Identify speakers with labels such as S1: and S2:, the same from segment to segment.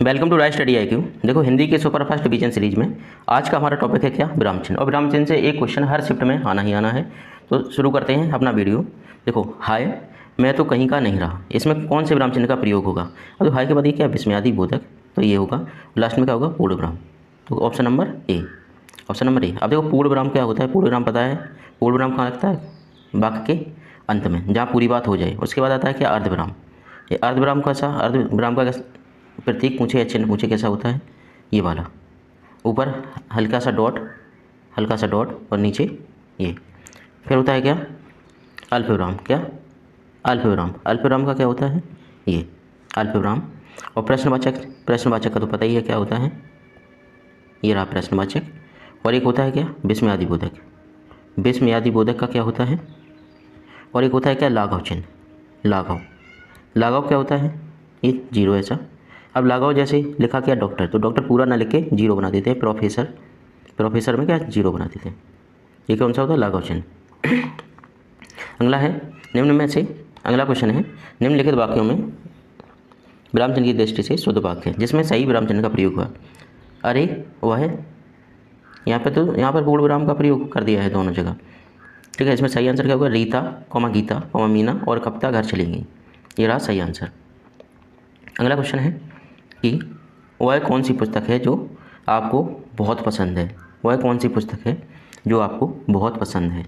S1: Welcome to Right Study IQ। देखो हिंदी के superfast division series में आज का हमारा टॉपिक है क्या, विराम चिन्ह। और विराम चिन्ह से एक क्वेश्चन हर शिफ्ट में आना ही आना है। तो शुरू करते हैं अपना वीडियो। देखो हाय मैं तो कहीं का नहीं रहा, इसमें कौन से विराम चिन्ह का प्रयोग होगा। अब हाय के बाद ये क्या, विस्मयादि बोधक, तो ये होगा। लास्ट में क्या होगा, पूर्ण विराम। तो option number A, option number A. अब देखो पूर्ण विराम क्या होता है, पूर्ण विराम पता है। पूर्ण विराम कहाँ लगता है, वाक्य के अंत में, जहाँ पूरी बात हो जाए। उसके बाद आता है क्या, अर्धविराम। ये अर्धविराम कैसा, अर्धविराम का प्रतीक पूछे या चिन्ह पूछे कैसा होता है, ये वाला। ऊपर हल्का सा डॉट, हल्का सा डॉट और नीचे ये। फिर होता है क्या, अल्पविराम। क्या, अल्पविराम। अल्पविराम का क्या होता है, ये अल्पविराम। और प्रश्नवाचक, प्रश्नवाचक का तो पता ही है क्या होता है, ये रहा प्रश्नवाचक। और एक होता है क्या, विस्मयादि बोधक। विस्मयादि बोधक का क्या होता है। और एक होता है क्या, लाघव चिन्ह। लाघव, लाघव क्या होता है, ये जीरो ऐसा। अब लाघव जैसे लिखा क्या, डॉक्टर, तो डॉक्टर पूरा ना लिख के जीरो बना देते हैं। प्रोफेसर, प्रोफेसर में क्या जीरो बना देते हैं। ये कौन सा होता है, लाघव चिन्ह। अगला है निम्न में से, अगला क्वेश्चन है निम्नलिखित वाक्यों में विराम चिन्ह की दृष्टि से शुद्ध वाक्य है जिसमें सही विराम चिन्ह का प्रयोग हुआ। अरे वह है, यहाँ पर पूर्ण विराम का प्रयोग कर दिया है दोनों जगह। ठीक है, इसमें सही आंसर क्या होगा, रीता कॉमा गीता कॉमा मीना और कविता घर चली गई। ये रहा सही आंसर। अगला क्वेश्चन है कि वह कौन सी पुस्तक है जो आपको बहुत पसंद है। वह कौन सी पुस्तक है जो आपको बहुत पसंद है,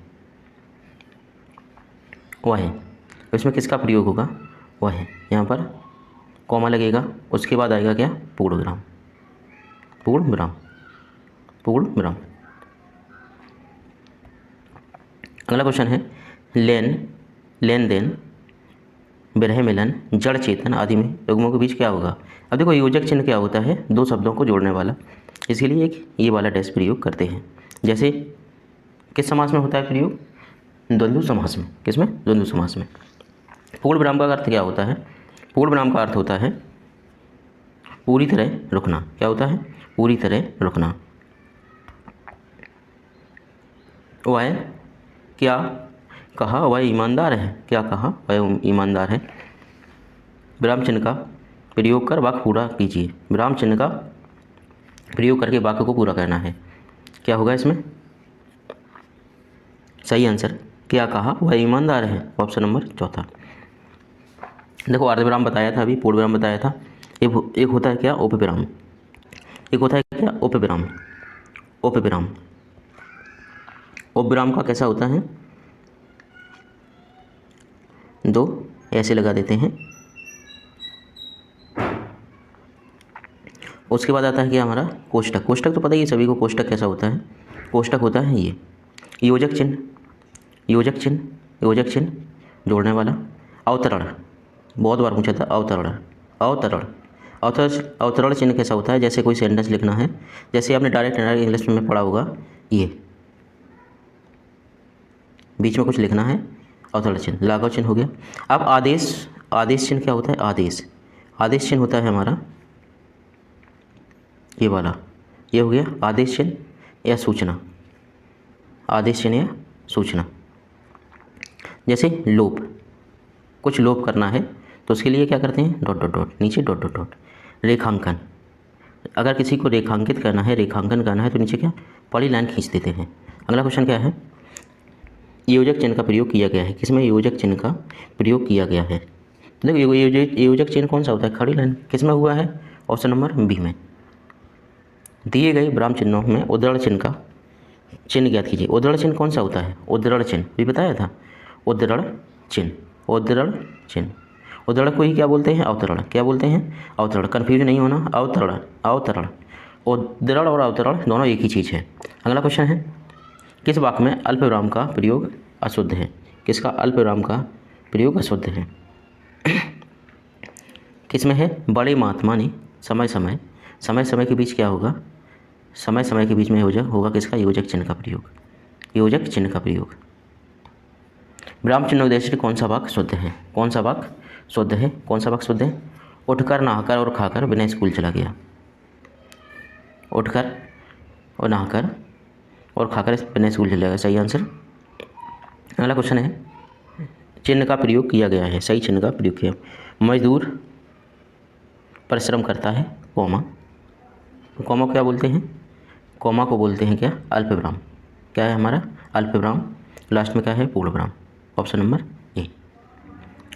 S1: वह है। इसमें किसका प्रयोग होगा, वह है। यहाँ पर कॉमा लगेगा, उसके बाद आएगा क्या, पूर्ण विराम। पूर्ण विराम, पूर्ण विराम। अगला क्वेश्चन है लेन, लेन देन, विरह मिलन, जड़ चेतन आदि में युग्मों के बीच क्या होगा। अब देखो योजक चिन्ह क्या होता है, दो शब्दों को जोड़ने वाला। इसके लिए एक ये वाला डैश प्रयोग करते हैं। जैसे किस समास में होता है प्रयोग, द्वंद्व समास में। किसमें, द्वंद्व समास में। पूर्ण विराम का अर्थ क्या होता है, पूर्ण विराम का अर्थ होता है पूरी तरह रुकना। क्या होता है, पूरी तरह रुकना। वह क्या कहा, वह ईमानदार है। क्या कहा, वह ईमानदार है। विराम चिन्ह का प्रयोग कर वाक्य पूरा कीजिए। विराम चिन्ह का प्रयोग करके वाक्य को पूरा करना है। क्या होगा इसमें, सही आंसर क्या कहा, वह ईमानदार है, ऑप्शन नंबर चौथा। देखो अर्धविराम बताया था, अभी पूर्ण विराम बताया था। एक होता है क्या, उपविराम। एक होता है क्या, उपविराम। उपविराम, उपविराम का कैसा होता है, दो ऐसे लगा देते हैं। उसके बाद आता है कि हमारा कोष्टक। कोष्टक तो पता ही है सभी को, कोष्टक कैसा होता है। कोष्टक होता है ये योजक चिन्ह, योजक चिन्ह, योजक चिन्ह जोड़ने वाला। अवतरण, बहुत बार पूछा था, अवतरण, अवतरण, अवतरण। अवतरण चिन्ह कैसा होता है, जैसे कोई सेंटेंस लिखना है, जैसे आपने डायरेक्ट इंग्लिश में पढ़ा होगा, ये बीच में कुछ लिखना है, अवतरण चिन्ह। लाघव चिन्ह हो गया। अब आदेश, आदेश चिन्ह क्या होता है, आदेश, आदेश चिन्ह होता है हमारा ये वाला। ये हो गया आदेश चिन्ह या सूचना, आदेश चिन्ह या सूचना। जैसे लोप, कुछ लोप करना है तो उसके लिए क्या करते हैं, डॉट डॉट डॉट, नीचे डॉट डॉट डॉट। रेखांकन, अगर किसी को रेखांकित करना है, रेखांकन करना है तो नीचे क्या, पहली लाइन खींच देते हैं। अगला क्वेश्चन क्या है, योजक चिन्ह का प्रयोग किया गया है। किसमें योजक चिन्ह का प्रयोग किया गया है। देखो योजक चिन्ह कौन सा होता है, खड़ी लाइन। किसमें हुआ है, ऑप्शन नंबर बी में। दिए गए विराम चिन्हों में उद्धरण चिन्ह का चिन्ह ज्ञात कीजिए। उद्धरण चिन्ह कौन सा होता है, उद्धरण चिन्ह भी बताया था। उद्धरण चिन्ह, उद्धरण चिन्ह, उद्धरण को ही क्या बोलते हैं, अवतरण। क्या बोलते हैं, अवतरण। कन्फ्यूज नहीं होना, अवतरण, अवतरण। उद्धरण और अवतरण दोनों एक ही चीज़ है। अगला क्वेश्चन है किस वाक्य में अल्पविराम का प्रयोग अशुद्ध है। किसका, अल्पविराम का प्रयोग अशुद्ध है। किसमें है, बड़े महात्मा ने समय समय, समय समय के बीच क्या होगा, समय समय के बीच में होगा किसका, योजक चिन्ह का प्रयोग, योजक चिन्ह का प्रयोग। विराम चिन्ह उद्देश्य से कौन सा वाक्य शुद्ध है, कौन सा वाक्य शुद्ध है, कौन सा वाक्य शुद्ध है। उठकर नहाकर और खाकर बिना स्कूल चला गया। उठकर और नहाकर और खाकर बिना स्कूल चला गया, सही आंसर। अगला क्वेश्चन है चिन्ह का प्रयोग किया गया है, सही चिन्ह का प्रयोग किया। मजदूर परिश्रम करता है, कॉमा, कॉमा क्या बोलते हैं, कॉमा को बोलते हैं क्या, अल्पविराम। क्या है हमारा, अल्पविराम, लास्ट में क्या है, पूर्णविराम। Option number A.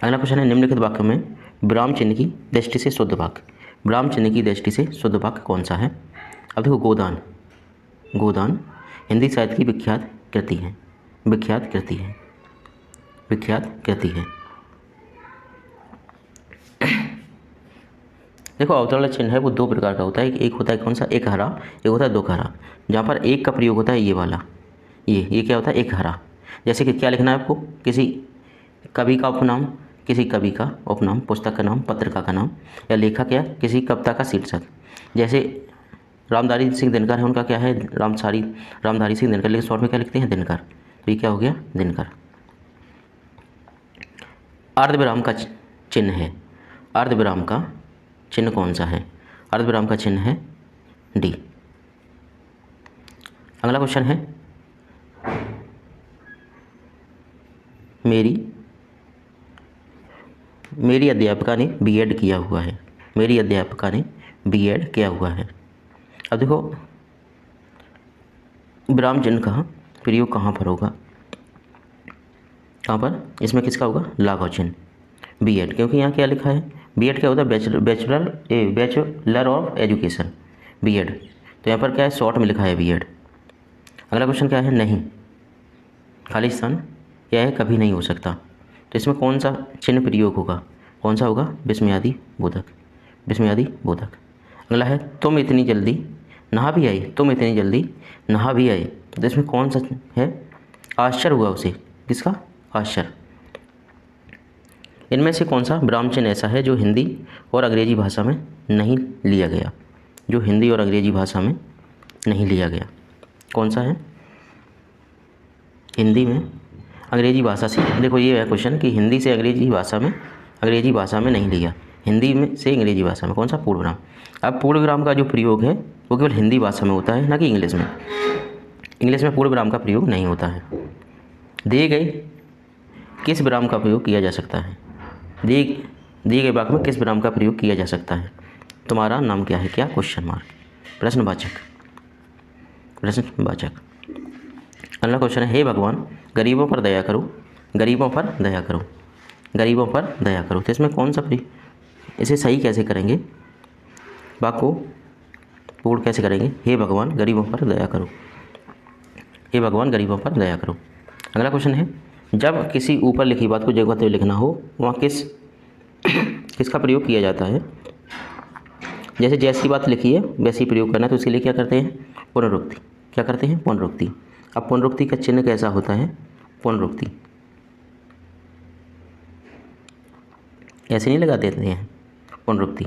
S1: अगला क्वेश्चन है, निम्नलिखित वाक्य में विराम चिन्ह की दृष्टि से शुद्ध वाक्य, विराम चिन्ह की दृष्टि से शुद्ध वाक्य कौन सा है। अब देखो, गोदान, गोदान हिंदी साहित्य की विख्यात कृति है, विख्यात कृति है, विख्यात कृति है। देखो, अवतरण चिन्ह है वो दो प्रकार का होता है, एक होता है कौन सा, एक हरा, एक होता है दो हरा। जहाँ पर एक का प्रयोग होता है ये वाला, ये क्या होता है, एक हरा। जैसे कि क्या लिखना है आपको, किसी कवि का उपनाम, किसी कवि का उपनाम, पुस्तक का नाम, पत्रिका का नाम, या लेखक या किसी कविता का शीर्षक। जैसे रामधारी सिंह दिनकर है, उनका क्या है, रामधारी सिंह दिनकर, लेकिन शॉर्ट में क्या लिखते हैं, दिनकर। तो ये क्या हो गया, दिनकर। अर्धविराम का चिन्ह है, अर्धविराम का चिन्ह कौन सा है, अर्धविराम का चिन्ह है डी। अगला क्वेश्चन है, मेरी अध्यापिका ने बीएड किया हुआ है, मेरी अध्यापिका ने बीएड किया हुआ है। अब देखो, विराम चिन्ह का प्रयोग कहाँ पर होगा, कहाँ पर, इसमें किसका होगा, लाघव चिन्ह, बीएड। क्योंकि यहाँ क्या लिखा है, बीएड क्या होता है, बैचलर ऑफ एजुकेशन, बीएड। तो यहाँ पर क्या है, शॉर्ट में लिखा है बीएड। अगला क्वेश्चन क्या है, नहीं, खाली स्थान क्या है, कभी नहीं हो सकता। तो इसमें कौन सा चिन्ह प्रयोग होगा, कौन सा होगा, विस्मयादि बोधक, विस्मयादि बोधक। अगला है, तुम इतनी जल्दी नहा भी आई, तुम इतनी जल्दी नहा भी आई। तो इसमें कौन सा है, आश्चर्य हुआ उसे, किसका, आश्चर्य। इनमें से कौन सा विराम चिन्ह ऐसा है जो हिंदी और अंग्रेजी भाषा में नहीं लिया गया, जो हिंदी और अंग्रेजी भाषा में नहीं लिया गया, कौन सा है, हिंदी में अंग्रेजी भाषा से। देखो, ये है क्वेश्चन कि हिंदी से अंग्रेजी भाषा में नहीं लिया, हिंदी में से अंग्रेजी भाषा में, कौन सा, पूर्णविराम। अब पूर्णविराम का जो प्रयोग है वो केवल हिंदी भाषा में होता है, ना कि इंग्लिश में। इंग्लिश में पूर्णविराम का प्रयोग नहीं होता है। दिए गए किस विराम का प्रयोग किया जा सकता है, दिए गए वाक्य में किस विराम का प्रयोग किया जा सकता है, तुम्हारा नाम क्या है, क्या, क्वेश्चन मार्क, प्रश्नवाचक, प्रश्नवाचक। अगला क्वेश्चन है, हे भगवान गरीबों पर दया करो, गरीबों पर दया करो, गरीबों पर दया करो। तो इसमें कौन सा इसे सही कैसे करेंगे, वाक्य को पूर्ण कैसे करेंगे, हे भगवान गरीबों पर दया करो, हे भगवान गरीबों पर दया करो। अगला क्वेश्चन है, जब किसी ऊपर लिखी बात को जगह लिखना हो वहाँ किसका प्रयोग किया जाता है। जैसे जैसी बात लिखी है वैसी प्रयोग करना है, तो उसके लिए क्या करते हैं, पुनरुक्ति, क्या करते हैं, पुनरुक्ति। अब पुनरुक्ति का चिन्ह कैसा होता है, पुनरुक्ति ऐसे नहीं लगा देते हैं, पुनरुक्ति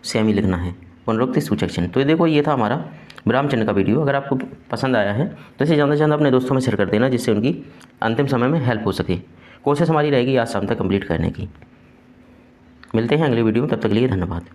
S1: सेम ही लिखना है, पुनरुक्ति सूचक चिन्ह। तो देखो, ये था हमारा विराम चिन्ह का वीडियो। अगर आपको पसंद आया है तो इसे ज़्यादा से ज़्यादा अपने दोस्तों में शेयर कर देना, जिससे उनकी अंतिम समय में हेल्प हो सके। कोशिश हमारी रहेगी आज शाम तक कंप्लीट करने की। मिलते हैं अगली वीडियो में, तब तक के लिए धन्यवाद।